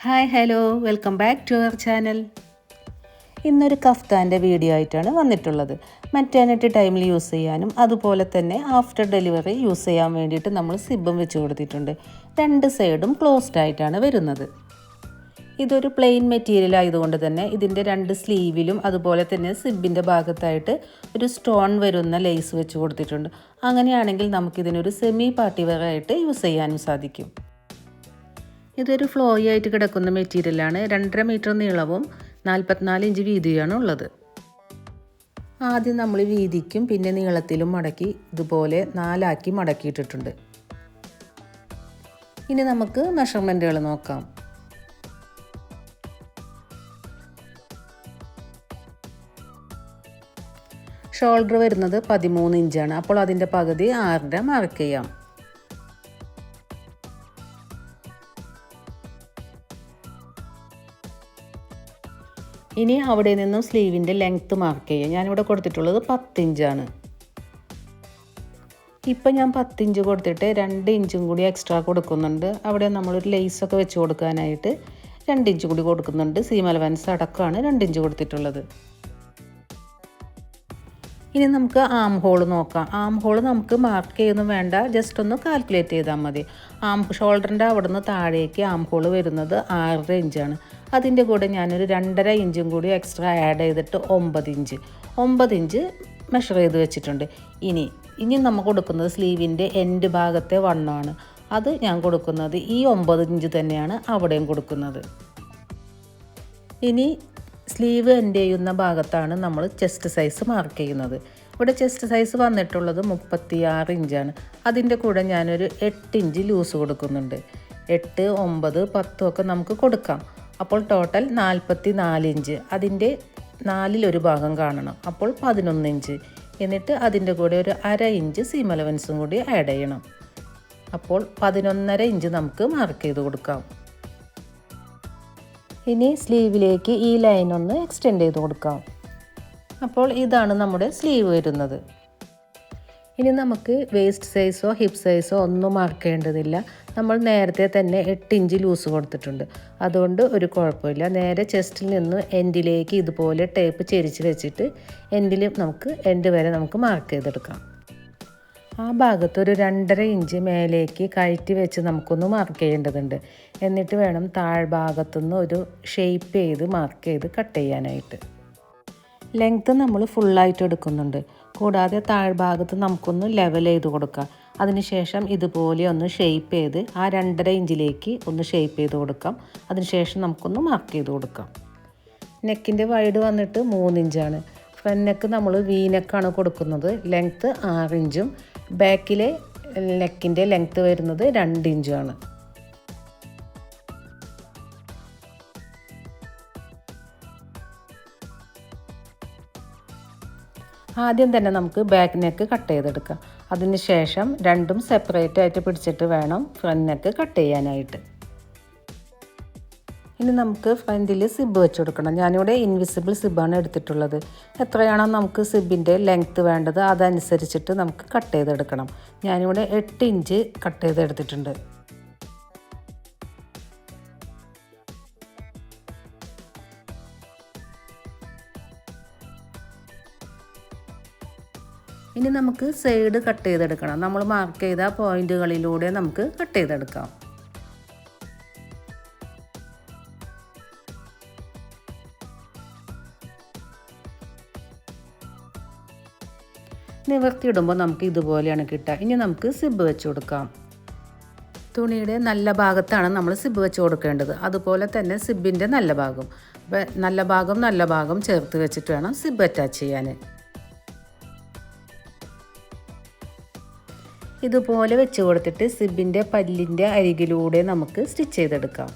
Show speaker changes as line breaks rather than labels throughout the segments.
Hi hello welcome back to our channel. ഇന്നൊരു കഫ്താൻ്റെ video ആയിട്ടാണ് വന്നിട്ടുള്ളത്. മെറ്റേണിറ്റി ടൈമിൽ യൂസ് ചെയ്യാനും അതുപോലെ തന്നെ ആഫ്റ്റർ ഡെലിവറി യൂസ് ചെയ്യാൻ വേണ്ടിയിട്ട് നമ്മൾ സിബും വെച്ച് കൊടുത്തിട്ടുണ്ട്. രണ്ട് സൈഡും ക്ലോസ്ഡ് ആയിട്ടാണ് വരുന്നത്. ഇതൊരു പ്ലെയിൻ മെറ്റീരിയൽ ആയതുകൊണ്ട് തന്നെ ഇതിൻ്റെ രണ്ട് സ്ലീവിലും അതുപോലെ തന്നെ സിബിൻ്റെ ഭാഗത്തായിട്ട് ഒരു സ്റ്റോൺ വരുന്ന ലേസ് വെച്ച് കൊടുത്തിട്ടുണ്ട്. അങ്ങനെയാണെങ്കിൽ നമുക്കിതിനൊരു സെമി പാർട്ടി വെയർ ആയിട്ട് യൂസ് ചെയ്യാനും സാധിക്കും. ഇതൊരു ഫ്ലോയി ആയിട്ട് കിടക്കുന്ന മെറ്റീരിയലാണ്. 2.5 മീറ്റർ നീളവും 44 ഇഞ്ച് വീതിയാണ് ഉള്ളത്. ആദ്യം നമ്മൾ വീതിക്കും പിന്നെ നീളത്തിലും മടക്കി ഇതുപോലെ 4 ആക്കി മടക്കിയിട്ടിട്ടുണ്ട്. ഇനി നമുക്ക് മെഷർമെൻറ്റുകൾ നോക്കാം. ഷോൾഡർ വരുന്നത് 13 ഇഞ്ചാണ്. അപ്പോൾ അതിൻ്റെ പകുതി 6.5 മാർക്ക് ചെയ്യാം. ഇനി അവിടെ നിന്നും സ്ലീവിൻ്റെ ലെങ്ത്ത് മാർക്ക് ചെയ്യാം. ഞാനിവിടെ കൊടുത്തിട്ടുള്ളത് 10 ഇഞ്ചാണ്. ഇപ്പം ഞാൻ 10 ഇഞ്ച് കൊടുത്തിട്ട് 2 ഇഞ്ചും കൂടി എക്സ്ട്രാ കൊടുക്കുന്നുണ്ട്. അവിടെ നമ്മളൊരു ലേസൊക്കെ വെച്ച് കൊടുക്കാനായിട്ട് 2 ഇഞ്ച് കൂടി കൊടുക്കുന്നുണ്ട്. സീം അലവൻസ് അടക്കമാണ് 2 ഇഞ്ച് കൊടുത്തിട്ടുള്ളത്. ഇനി നമുക്ക് ആം ഹോൾ നോക്കാം. ആം ഹോൾ നമുക്ക് മാർക്ക് ചെയ്യൊന്നും വേണ്ട, ജസ്റ്റ് ഒന്ന് കാൽക്കുലേറ്റ് ചെയ്താൽ മതി. ഷോൾഡറിൻ്റെ അവിടെ നിന്ന് താഴേക്ക് ആം ഹോൾ വരുന്നത് 6.5 ഇഞ്ചാണ്. അതിൻ്റെ കൂടെ ഞാനൊരു 2.5 ഇഞ്ചും കൂടി എക്സ്ട്രാ ആഡ് ചെയ്തിട്ട് 9 ഇഞ്ച് മെഷർ ചെയ്ത് വെച്ചിട്ടുണ്ട്. ഇനി നമ്മൾ കൊടുക്കുന്നത് സ്ലീവിൻ്റെ എൻഡ് ഭാഗത്തെ വണ്ണമാണ്. അത് ഞാൻ കൊടുക്കുന്നത് ഈ 9 ഇഞ്ച് തന്നെയാണ് അവിടെയും കൊടുക്കുന്നത്. ഇനി സ്ലീവ് എൻഡ് ചെയ്യുന്ന ഭാഗത്താണ് നമ്മൾ ചെസ്റ്റ് സൈസ് മാർക്ക് ചെയ്യുന്നത്. ഇവിടെ ചെസ്റ്റ് സൈസ് വന്നിട്ടുള്ളത് 36 ഇഞ്ചാണ്. അതിൻ്റെ കൂടെ ഞാനൊരു 8 ഇഞ്ച് ലൂസ് കൊടുക്കുന്നുണ്ട്. 8, 9, 10 ഒക്കെ നമുക്ക് കൊടുക്കാം. അപ്പോൾ ടോട്ടൽ 44 ഇഞ്ച്. അതിൻ്റെ 4 ഭാഗം കാണണം. അപ്പോൾ 11 ഇഞ്ച്. എന്നിട്ട് അതിൻ്റെ കൂടെ ഒരു 1/2 ഇഞ്ച് സീം അലവൻസും കൂടി ആഡ് ചെയ്യണം. അപ്പോൾ 11.5 ഇഞ്ച് നമുക്ക് മാർക്ക് ചെയ്ത് കൊടുക്കാം. ഇനി സ്ലീവിലേക്ക് ഈ ലൈൻ ഒന്ന് എക്സ്റ്റെൻഡ് ചെയ്ത് കൊടുക്കാം. അപ്പോൾ ഇതാണ് നമ്മുടെ സ്ലീവ് വരുന്നത്. ഇനി നമുക്ക് വേസ്റ്റ് സൈസോ ഹിപ്പ് സൈസോ ഒന്നും മാർക്ക് ചെയ്യേണ്ടതില്ല. നമ്മൾ നേരത്തെ തന്നെ 8 ഇഞ്ച് ലൂസ് കൊടുത്തിട്ടുണ്ട്. അതുകൊണ്ട് ഒരു കുഴപ്പമില്ല. നേരെ ചെസ്റ്റിൽ നിന്ന് എൻഡിലേക്ക് ഇതുപോലെ ടേപ്പ് ചെരിച്ച് വെച്ചിട്ട് എൻഡ് വരെ നമുക്ക് മാർക്ക് ചെയ്തെടുക്കാം. ആ ഭാഗത്ത് ഒരു 2.5 ഇഞ്ച് മേലേക്ക് കയറ്റി വെച്ച് നമുക്കൊന്ന് മാർക്ക് ചെയ്യേണ്ടതുണ്ട്. എന്നിട്ട് വേണം താഴ്ഭാഗത്തുനിന്ന് ഒരു ഷേപ്പ് ചെയ്ത് മാർക്ക് ചെയ്ത് കട്ട് ചെയ്യാനായിട്ട്. ലെങ്ത്ത് നമ്മൾ ഫുള്ളായിട്ട് എടുക്കുന്നുണ്ട്. കൂടാതെ താഴ്ഭാഗത്ത് നമുക്കൊന്ന് ലെവൽ ചെയ്ത് കൊടുക്കാം. അതിനുശേഷം ഇതുപോലെ ഒന്ന് ഷേപ്പ് ചെയ്ത് ആ 2.5 ഇഞ്ചിലേക്ക് ഒന്ന് ഷേപ്പ് ചെയ്ത് കൊടുക്കാം. അതിനുശേഷം നമുക്കൊന്ന് മാർക്ക് ചെയ്ത് കൊടുക്കാം. നെക്കിൻ്റെ വൈഡ് വന്നിട്ട് 3 ഇഞ്ചാണ്. ഫ്രണ്ട് നെക്ക് നമ്മൾ വീനെക്കാണ് കൊടുക്കുന്നത്. ലെങ്ത്ത് 6 ഇഞ്ചും ബാക്കിലെ നെക്കിൻ്റെ ലെങ്ത്ത് വരുന്നത് 2 ഇഞ്ചുമാണ്. ആദ്യം തന്നെ നമുക്ക് ബാക്ക് നെക്ക് കട്ട് ചെയ്തെടുക്കാം. അതിന് ശേഷം രണ്ടും സെപ്പറേറ്റ് ആയിട്ട് പിടിച്ചിട്ട് വേണം ഫ്രണ്ട് നെക്ക് കട്ട് ചെയ്യാനായിട്ട്. ഇനി നമുക്ക് ഫ്രണ്ടിൽ സിബ് വെച്ച് കൊടുക്കണം. ഞാനിവിടെ ഇൻവിസിബിൾ സിബാണ് എടുത്തിട്ടുള്ളത്. എത്രയാണോ നമുക്ക് സിബിൻ്റെ ലെങ്ത്ത് വേണ്ടത് അതനുസരിച്ചിട്ട് നമുക്ക് കട്ട് ചെയ്തെടുക്കണം. ഞാനിവിടെ 8 ഇഞ്ച് കട്ട് ചെയ്തെടുത്തിട്ടുണ്ട്. ഇനി നമുക്ക് സൈഡ് കട്ട് ചെയ്തെടുക്കണം. നമ്മൾ മാർക്ക് ചെയ്ത പോയിന്റുകളിലൂടെ നമുക്ക് കട്ട് ചെയ്തെടുക്കാം. നിവർത്തിയിടുമ്പോൾ നമുക്ക് ഇതുപോലെയാണ് കിട്ടുക. ഇനി നമുക്ക് സിബ് വെച്ച് കൊടുക്കാം. തുണിയുടെ നല്ല ഭാഗത്താണ് നമ്മൾ സിബ് വെച്ച് കൊടുക്കേണ്ടത്. അതുപോലെ തന്നെ സിബിൻ്റെ നല്ല ഭാഗം. അപ്പോൾ നല്ല ഭാഗം ചേർത്ത് വെച്ചിട്ട് വേണം സിബ് അറ്റാച്ച് ചെയ്യാൻ. ഇതുപോലെ വെച്ച് കൊടുത്തിട്ട് സിബിൻ്റെ പല്ലിൻ്റെ അരികിലൂടെ നമുക്ക് സ്റ്റിച്ച് ചെയ്തെടുക്കാം.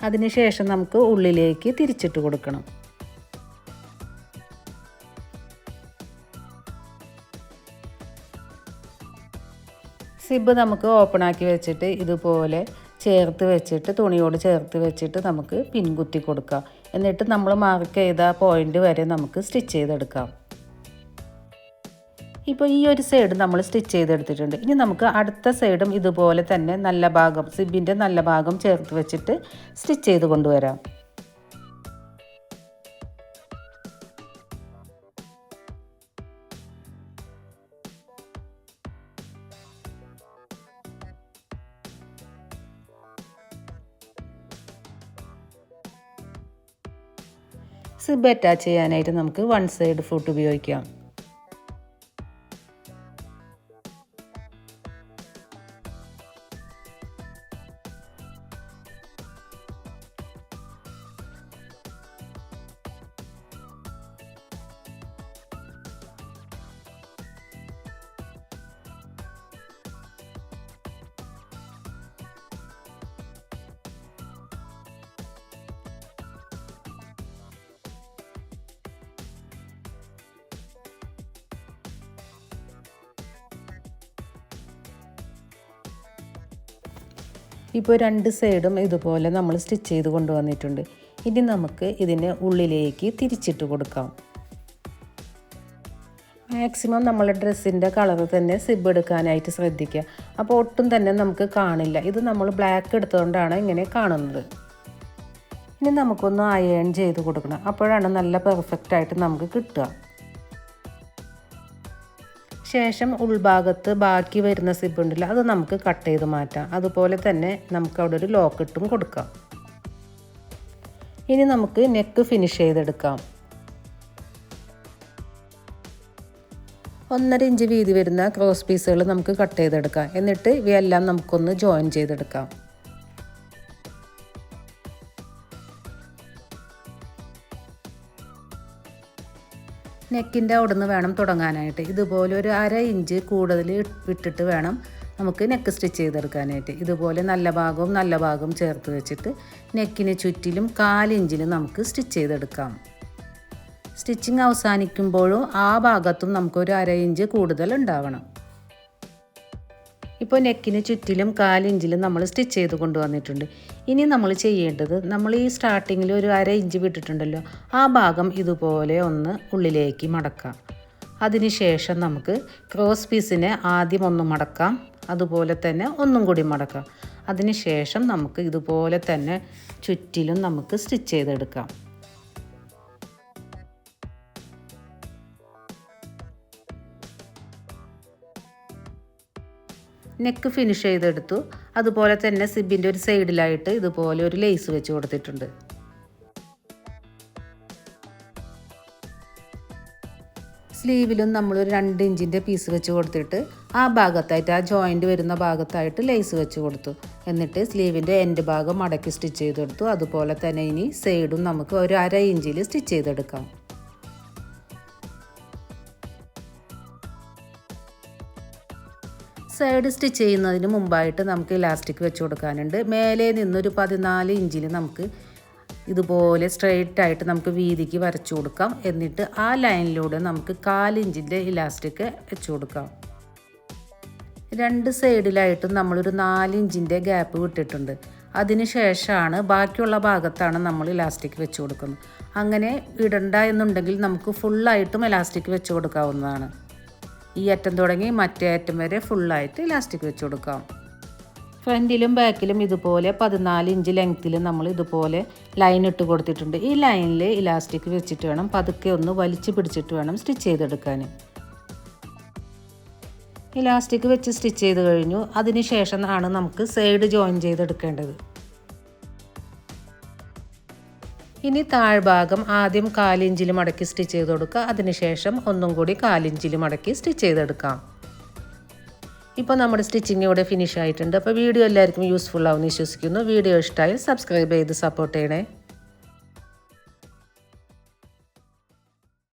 അതിനുശേഷം നമുക്ക് ഉള്ളിലേക്ക് തിരിച്ചിട്ട് കൊടുക്കണം. സിബ് നമുക്ക് ഓപ്പൺ ആക്കി വെച്ചിട്ട് ഇതുപോലെ ചേർത്ത് വെച്ചിട്ട് തുണിയോട് ചേർത്ത് വെച്ചിട്ട് നമുക്ക് പിൻകുത്തി കൊടുക്കാം. എന്നിട്ട് നമ്മൾ മാർക്ക് ചെയ്ത പോയിന്റ് വരെ നമുക്ക് സ്റ്റിച്ച് ചെയ്തെടുക്കാം. ഇപ്പോൾ ഈ ഒരു സൈഡ് നമ്മൾ സ്റ്റിച്ച് ചെയ്തെടുത്തിട്ടുണ്ട്. ഇനി നമുക്ക് അടുത്ത സൈഡും ഇതുപോലെ തന്നെ നല്ല ഭാഗം സിബിൻ്റെ നല്ല ഭാഗം ചേർത്ത് വെച്ചിട്ട് സ്റ്റിച്ച് ചെയ്ത് കൊണ്ടുവരാം. സിബ് അറ്റാച്ച് ചെയ്യാനായിട്ട് നമുക്ക് വൺ സൈഡ് ഫുട്ട് ഉപയോഗിക്കാം. ഇപ്പോൾ രണ്ട് സൈഡും ഇതുപോലെ നമ്മൾ സ്റ്റിച്ച് ചെയ്ത് കൊണ്ടുവന്നിട്ടുണ്ട്. ഇനി നമുക്ക് ഇതിനെ ഉള്ളിലേക്ക് തിരിച്ചിട്ട് കൊടുക്കാം. മാക്സിമം നമ്മളെ ഡ്രസ്സിൻ്റെ കളർ തന്നെ സിബ് എടുക്കാനായിട്ട് ശ്രദ്ധിക്കുക. അപ്പോൾ ഒട്ടും തന്നെ നമുക്ക് കാണില്ല. ഇത് നമ്മൾ ബ്ലാക്ക് എടുത്തുകൊണ്ടാണ് ഇങ്ങനെ കാണുന്നത്. ഇനി നമുക്കൊന്ന് അയൺ ചെയ്ത് കൊടുക്കണം. അപ്പോഴാണ് നല്ല പെർഫെക്റ്റായിട്ട് നമുക്ക് കിട്ടുക. ശേഷം ഉൾഭാഗത്ത് ബാക്കി വരുന്ന സിബ് ഉണ്ടല്ലോ, അത് നമുക്ക് കട്ട് ചെയ്ത് മാറ്റാം. അതുപോലെ തന്നെ നമുക്ക് അവിടെ ഒരു ലോക്ക് ഇട്ടും കൊടുക്കാം. ഇനി നമുക്ക് നെക്ക് ഫിനിഷ് ചെയ്തെടുക്കാം. 1.5 ഇഞ്ച് വീതി വരുന്ന ക്രോസ് പീസുകൾ നമുക്ക് കട്ട് ചെയ്തെടുക്കാം. എന്നിട്ട് ഇവയെല്ലാം നമുക്കൊന്ന് ജോയിൻ ചെയ്തെടുക്കാം. നെക്കിൻ്റെ അവിടെ നിന്ന് വേണം തുടങ്ങാനായിട്ട്. ഇതുപോലെ ഒരു 1/2 ഇഞ്ച് കൂടുതൽ വിട്ടിട്ട് വേണം നമുക്ക് നെക്ക് സ്റ്റിച്ച് ചെയ്തെടുക്കാനായിട്ട്. ഇതുപോലെ നല്ല ഭാഗവും ചേർത്ത് വെച്ചിട്ട് നെക്കിന് ചുറ്റിലും 1/4 ഇഞ്ചിൽ നമുക്ക് സ്റ്റിച്ച് ചെയ്തെടുക്കാം. സ്റ്റിച്ചിങ് അവസാനിക്കുമ്പോഴും ആ ഭാഗത്തും നമുക്കൊരു 1/2 ഇഞ്ച് കൂടുതൽ ഉണ്ടാവണം. ഇപ്പോൾ നെക്കിന് ചുറ്റിലും 1/4 ഇഞ്ചിൽ നമ്മൾ സ്റ്റിച്ച് ചെയ്ത് കൊണ്ടുവന്നിട്ടുണ്ട്. ഇനി നമ്മൾ ചെയ്യേണ്ടത്, നമ്മൾ ഈ സ്റ്റാർട്ടിങ്ങിൽ ഒരു 1/2 ഇഞ്ച് വിട്ടിട്ടുണ്ടല്ലോ, ആ ഭാഗം ഇതുപോലെ ഒന്ന് ഉള്ളിലേക്ക് മടക്കാം. അതിനുശേഷം നമുക്ക് ക്രോസ് പീസിനെ ആദ്യം ഒന്ന് മടക്കാം, അതുപോലെ തന്നെ ഒന്നും കൂടി മടക്കാം. അതിനുശേഷം നമുക്ക് ഇതുപോലെ തന്നെ ചുറ്റിലും നമുക്ക് സ്റ്റിച്ച് ചെയ്തെടുക്കാം. നെക്ക് ഫിനിഷ് ചെയ്തെടുത്തു. അതുപോലെ തന്നെ സിബിൻ്റെ ഒരു സൈഡിലായിട്ട് ഇതുപോലെ ഒരു ലേസ് വെച്ച് കൊടുത്തിട്ടുണ്ട്. സ്ലീവിലും നമ്മളൊരു 2 ഇഞ്ചിൻ്റെ പീസ് വെച്ച് കൊടുത്തിട്ട് ആ ഭാഗത്തായിട്ട്, ആ ജോയിൻറ്റ് വരുന്ന ഭാഗത്തായിട്ട് ലേസ് വെച്ച് കൊടുത്തു. എന്നിട്ട് സ്ലീവിൻ്റെ എൻഡ് ഭാഗം മടക്കി സ്റ്റിച്ച് ചെയ്തെടുത്തു. അതുപോലെ തന്നെ ഇനി സൈഡും നമുക്ക് ഒരു 1/2 ഇഞ്ചിൽ സ്റ്റിച്ച് ചെയ്തെടുക്കാം. സൈഡ് സ്റ്റിച്ച് ചെയ്യുന്നതിന് മുമ്പായിട്ട് നമുക്ക് ഇലാസ്റ്റിക് വെച്ച് കൊടുക്കാനുണ്ട്. മേലെ നിന്നൊരു 14 ഇഞ്ചിൽ നമുക്ക് ഇതുപോലെ സ്ട്രെയിറ്റ് ആയിട്ട് നമുക്ക് വീതിക്ക് വരച്ചു കൊടുക്കാം. എന്നിട്ട് ആ ലൈനിലൂടെ നമുക്ക് 1/4 ഇഞ്ചിൻ്റെ ഇലാസ്റ്റിക് വെച്ച് കൊടുക്കാം. 2 സൈഡിലായിട്ടും നമ്മളൊരു 4 ഇഞ്ചിൻ്റെ ഗ്യാപ്പ് വിട്ടിട്ടുണ്ട്. അതിന് ശേഷമാണ് ബാക്കിയുള്ള ഭാഗത്താണ് നമ്മൾ ഇലാസ്റ്റിക് വെച്ച് കൊടുക്കുന്നത്. അങ്ങനെ ഇടണ്ട എന്നുണ്ടെങ്കിൽ നമുക്ക് ഫുള്ളായിട്ടും ഇലാസ്റ്റിക് വെച്ച് കൊടുക്കാവുന്നതാണ്. ഈ അറ്റം തുടങ്ങി മറ്റേ അറ്റം വരെ ഫുള്ളായിട്ട് ഇലാസ്റ്റിക് വെച്ച് കൊടുക്കാം. ഫ്രണ്ടിലും ബാക്കിലും ഇതുപോലെ 14 ഇഞ്ച് ലെങ്ത്തിൽ നമ്മൾ ഇതുപോലെ ലൈൻ ഇട്ട് കൊടുത്തിട്ടുണ്ട്. ഈ ലൈനിൽ ഇലാസ്റ്റിക് വെച്ചിട്ട് വേണം പതുക്കെ ഒന്ന് വലിച്ചു പിടിച്ചിട്ട് വേണം സ്റ്റിച്ച് ചെയ്തെടുക്കാൻ. ഇലാസ്റ്റിക് വെച്ച് സ്റ്റിച്ച് ചെയ്ത് കഴിഞ്ഞു. അതിന് ശേഷം ആണ് നമുക്ക് സൈഡ് ജോയിൻ ചെയ്തെടുക്കേണ്ടത്. ഇനി താഴ്ഭാഗം ആദ്യം 1/4 ഇഞ്ചിൽ മടക്കി സ്റ്റിച്ച് ചെയ്ത് കൊടുക്കുക. അതിനുശേഷം ഒന്നും കൂടി 1/4 ഇഞ്ചിൽ മടക്കി സ്റ്റിച്ച് ചെയ്തെടുക്കാം. ഇപ്പോൾ നമ്മുടെ സ്റ്റിച്ചിങ് ഇവിടെ ഫിനിഷ് ആയിട്ടുണ്ട്. അപ്പോൾ വീഡിയോ എല്ലാവർക്കും യൂസ്ഫുൾ ആവുമെന്ന് വിശ്വസിക്കുന്നു. വീഡിയോ ഇഷ്ടമായി സബ്സ്ക്രൈബ് ചെയ്ത് സപ്പോർട്ട് ചെയ്യണേ.